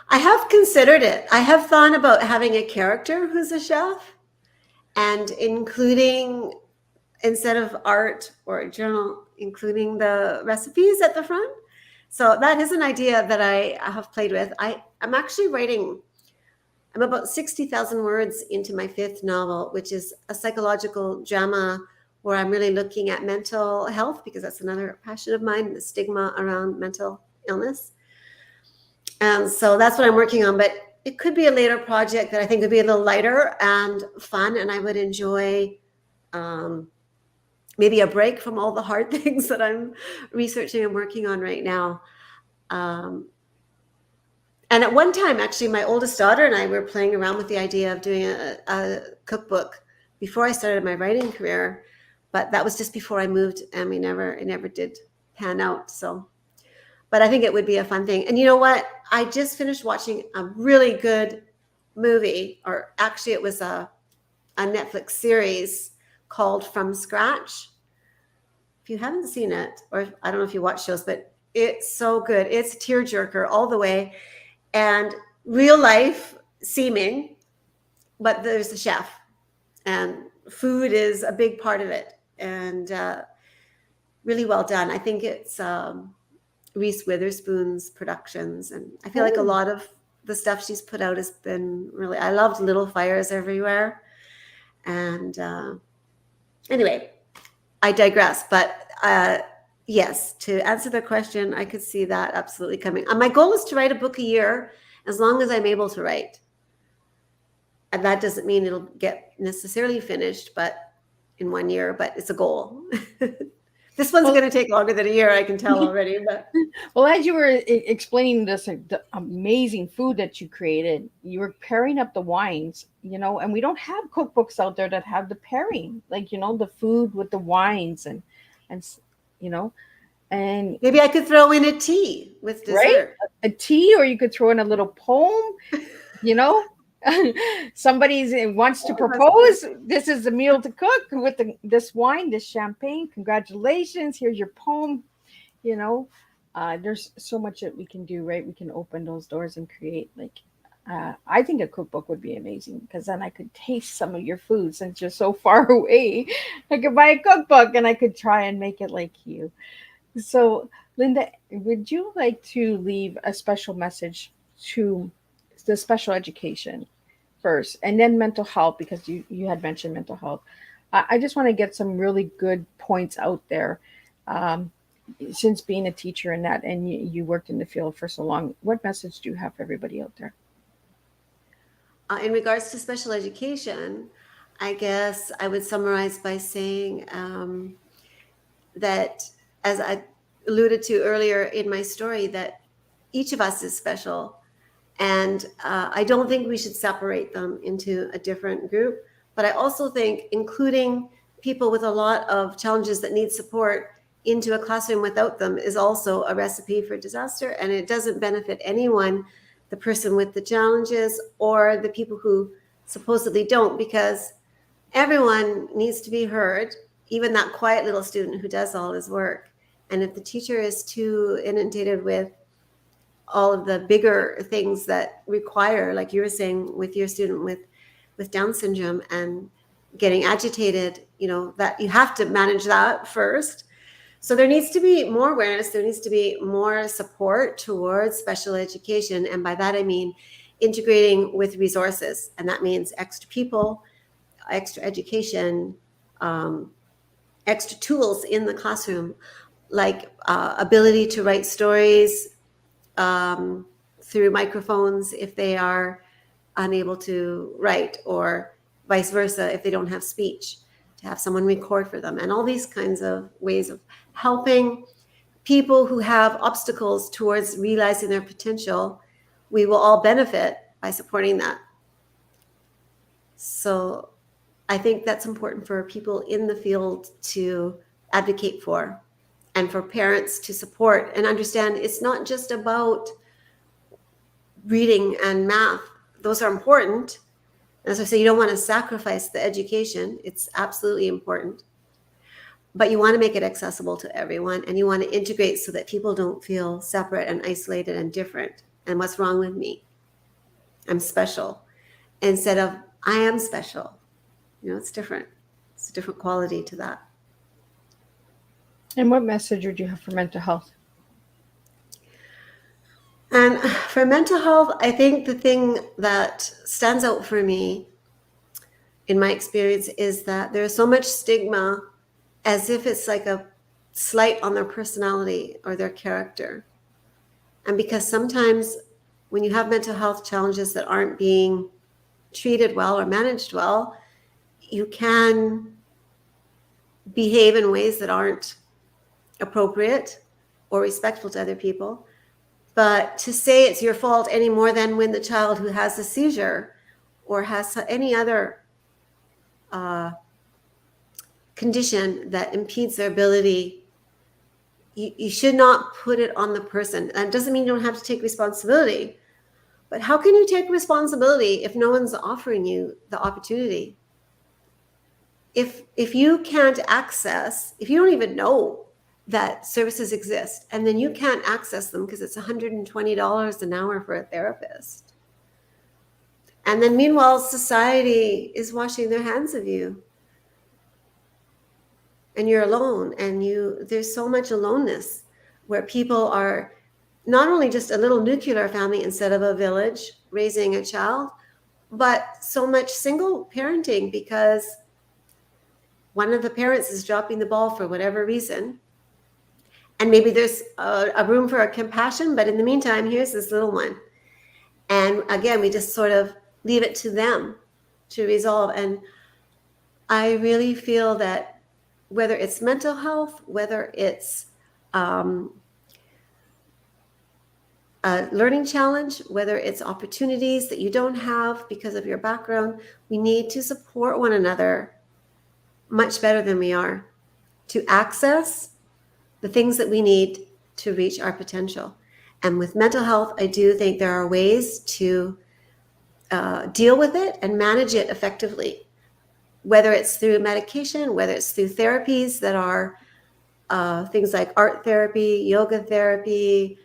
I have considered it. I have thought about having a character who's a chef and including, instead of art or a journal, including the recipes at the front. So that is an idea that I have played with. I'm actually writing, I'm about 60,000 words into my 5th novel, which is a psychological drama where I'm really looking at mental health, because that's another passion of mine, the stigma around mental illness. And so that's what I'm working on. But it could be a later project that I think would be a little lighter and fun, and I would enjoy maybe a break from all the hard things that I'm researching and working on right now. And at one time, actually, my oldest daughter and I were playing around with the idea of doing a cookbook before I started my writing career, but that was just before I moved, and it never did pan out. So, but I think it would be a fun thing. And you know what? I just finished watching a really good movie, or actually it was a Netflix series called From Scratch. If you haven't seen it, or I don't know if you watch shows, but it's so good. It's a tearjerker all the way, and real life seeming, but there's a chef, and food is a big part of it, and really well done. I think it's Reese Witherspoon's productions, and I feel like a lot of the stuff she's put out has been really, I loved Little Fires Everywhere. And anyway, I digress, but yes, to answer the question, I could see that absolutely coming. My goal is to write a book a year, as long as I'm able to write. And that doesn't mean it'll get necessarily finished, but in 1 year, but it's a goal. This one's going to take longer than a year, I can tell already. But well, as you were explaining this the amazing food that you created, you were pairing up the wines, and we don't have cookbooks out there that have the pairing, like, the food with the wines and and maybe I could throw in a tea with dessert. Right? A tea, or you could throw in a little poem, somebody wants to propose, this is the meal to cook with this wine, this champagne, congratulations, here's your poem. There's so much that we can do, right? We can open those doors and create, I think a cookbook would be amazing, because then I could taste some of your food. Since you're so far away, I could buy a cookbook and I could try and make it like you. So Lynda, would you like to leave a special message to the special education first, and then mental health, because you had mentioned mental health? I just want to get some really good points out there. Since being a teacher in that, and you worked in the field for so long, what message do you have for everybody out there? In regards to special education, I guess I would summarize by saying that, as I alluded to earlier in my story, that each of us is special. And I don't think we should separate them into a different group. But I also think including people with a lot of challenges that need support into a classroom without them is also a recipe for disaster. And it doesn't benefit anyone, the person with the challenges or the people who supposedly don't, because everyone needs to be heard, even that quiet little student who does all his work. And if the teacher is too inundated with all of the bigger things that require, like you were saying with your student with Down syndrome, and getting agitated, that you have to manage that first. So there needs to be more awareness. There needs to be more support towards special education. And by that, I mean integrating with resources. And that means extra people, extra education, extra tools in the classroom, like ability to write stories through microphones if they are unable to write, or vice versa if they don't have speech, to have someone record for them, and all these kinds of ways of helping people who have obstacles towards realizing their potential. We will all benefit by supporting that. So I think that's important for people in the field to advocate for, and for parents to support and understand it's not just about reading and math. Those are important. As I say, you don't want to sacrifice the education. It's absolutely important. but you want to make it accessible to everyone, and you want to integrate so that people don't feel separate and isolated and different. And what's wrong with me? I'm special. Instead of I am special. It's different. It's a different quality to that. And what message would you have for mental health? And for mental health, I think the thing that stands out for me in my experience is that there's so much stigma, as if it's like a slight on their personality or their character. And because sometimes when you have mental health challenges that aren't being treated well or managed well, you can behave in ways that aren't appropriate or respectful to other people. But to say it's your fault any more than when the child who has a seizure or has any other condition that impedes their ability, you should not put it on the person. That doesn't mean you don't have to take responsibility, but how can you take responsibility if no one's offering you the opportunity? If you can't access, if you don't even know that services exist, and then you can't access them because it's $120 an hour for a therapist, and then meanwhile society is washing their hands of you, and you're alone, and there's so much aloneness where people are not only just a little nuclear family instead of a village raising a child, but so much single parenting because one of the parents is dropping the ball for whatever reason. And maybe there's a room for a compassion, but in the meantime, here's this little one. And again, we just sort of leave it to them to resolve. And I really feel that whether it's mental health, whether it's a learning challenge, whether it's opportunities that you don't have because of your background, we need to support one another much better than we are to access the things that we need to reach our potential. And with mental health, I do think there are ways to deal with it and manage it effectively, whether it's through medication, whether it's through therapies that are things like art therapy, yoga therapy,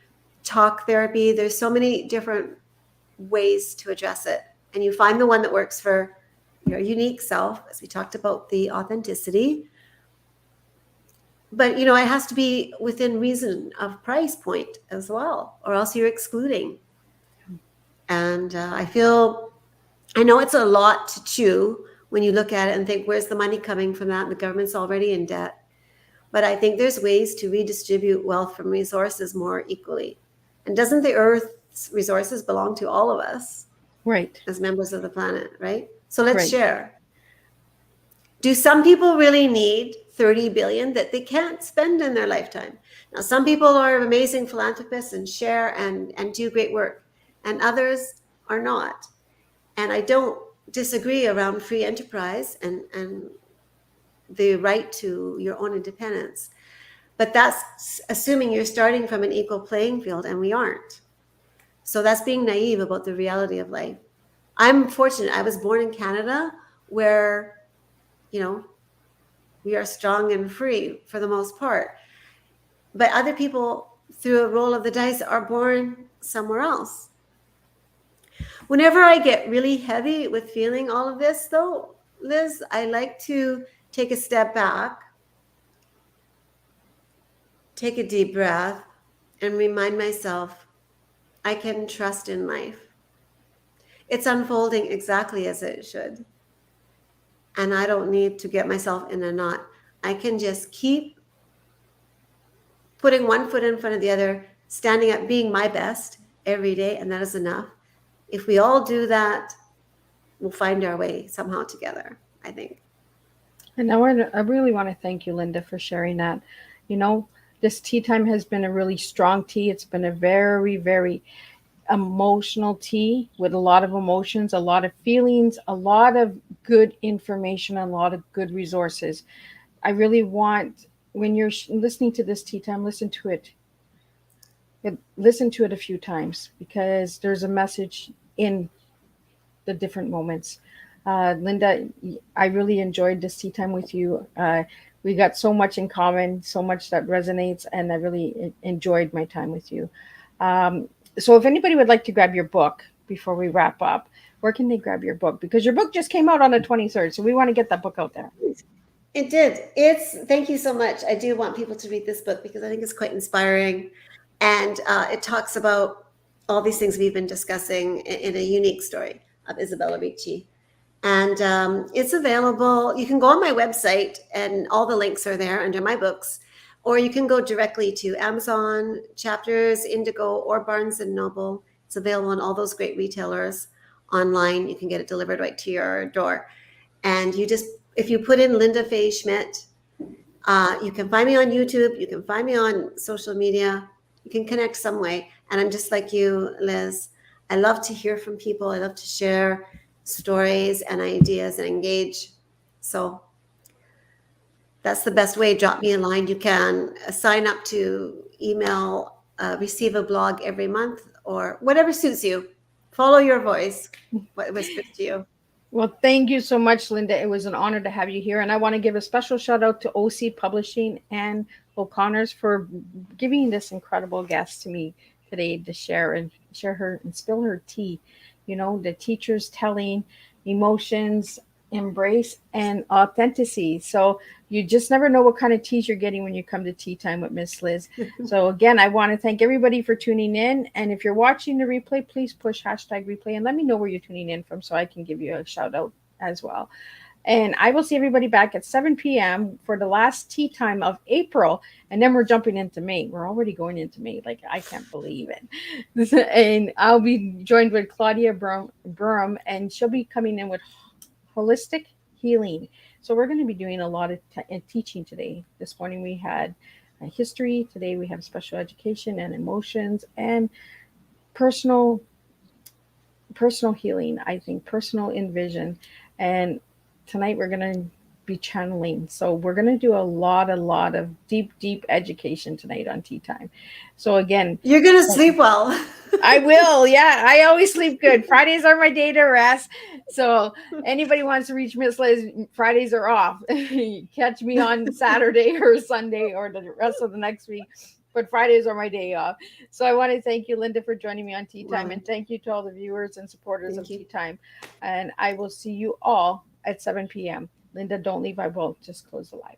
talk therapy. There's so many different ways to address it. And you find the one that works for your unique self, as we talked about the authenticity. But, it has to be within reason of price point as well, or else you're excluding. And I know it's a lot to chew when you look at it and think, where's the money coming from that? And the government's already in debt. But I think there's ways to redistribute wealth from resources more equally. And doesn't the Earth's resources belong to all of us? Right. As members of the planet, right? So let's Right. share. Do some people really need 30 billion that they can't spend in their lifetime? Now, some people are amazing philanthropists and share and do great work, and others are not. And I don't disagree around free enterprise and the right to your own independence. But that's assuming you're starting from an equal playing field, and we aren't. So that's being naive about the reality of life. I'm fortunate. I was born in Canada where, we are strong and free for the most part. But other people, through a roll of the dice, are born somewhere else. Whenever I get really heavy with feeling all of this, though, Liz, I like to take a step back, take a deep breath, and remind myself I can trust in life. It's unfolding exactly as it should. And I don't need to get myself in a knot. I can just keep putting one foot in front of the other, standing up, being my best every day, and that is enough. If we all do that, we'll find our way somehow together, I think. And I really want to thank you, Lynda, for sharing that. This tea time has been a really strong tea. It's been a very, very emotional tea with a lot of emotions, a lot of feelings, a lot of good information, a lot of good resources. I really want, when you're listening to this tea time, listen to it. Listen to it a few times because there's a message in the different moments. Lynda, I really enjoyed this tea time with you. we got so much in common, so much that resonates, and I really enjoyed my time with you. So if anybody would like to grab your book before we wrap up, where can they grab your book? Because your book just came out on the 23rd, so we want to get that book out there. It did. Thank you so much. I do want people to read this book because I think it's quite inspiring. And it talks about all these things we've been discussing in a unique story of Isabella Ricci. And it's available. You can go on my website and all the links are there under my books, or you can go directly to Amazon, Chapters, Indigo, or Barnes & Noble. It's available on all those great retailers online. You can get it delivered right to your door. And if you put in Lynda Faye Schmidt, you can find me on YouTube. You can find me on social media. You can connect some way. And I'm just like you, Liz. I love to hear from people. I love to share stories and ideas and engage. So that's the best way. Drop me a line. You can sign up to email, receive a blog every month, or whatever suits you. Follow your voice, what whispers to you. Well, thank you so much, Lynda. It was an honor to have you here. And I want to give a special shout out to OC Publishing and O'Connor's for giving this incredible guest to me today to share her and spill her tea. The teachers telling emotions, embrace, and authenticity. So you just never know what kind of teas you're getting when you come to Tea Time with Miss Liz. So again, I want to thank everybody for tuning in. And if you're watching the replay, please push #replay and let me know where you're tuning in from so I can give you a shout out as well. And I will see everybody back at 7 p.m. for the last Tea Time of April. And then we're jumping into May. We're already going into May. Like, I can't believe it. And I'll be joined with Claudia Burham, and she'll be coming in with holistic healing. So we're going to be doing a lot of teaching today. This morning we had history. Today we have special education and emotions and personal healing, I think, personal envision. And tonight we're going to be channeling. So we're going to do a lot of deep education tonight on Tea Time. So again, you're going to sleep well. I will. Yeah, I always sleep good. Fridays are my day to rest. So anybody wants to reach Miss Liz, Fridays are off. Catch me on Saturday or Sunday or the rest of the next week. But Fridays are my day off. So I want to thank you, Lynda, for joining me on Tea Time. And thank you to all the viewers and supporters of Tea Time. And I will see you all at 7 p.m. Lynda, don't leave. I will just close the live.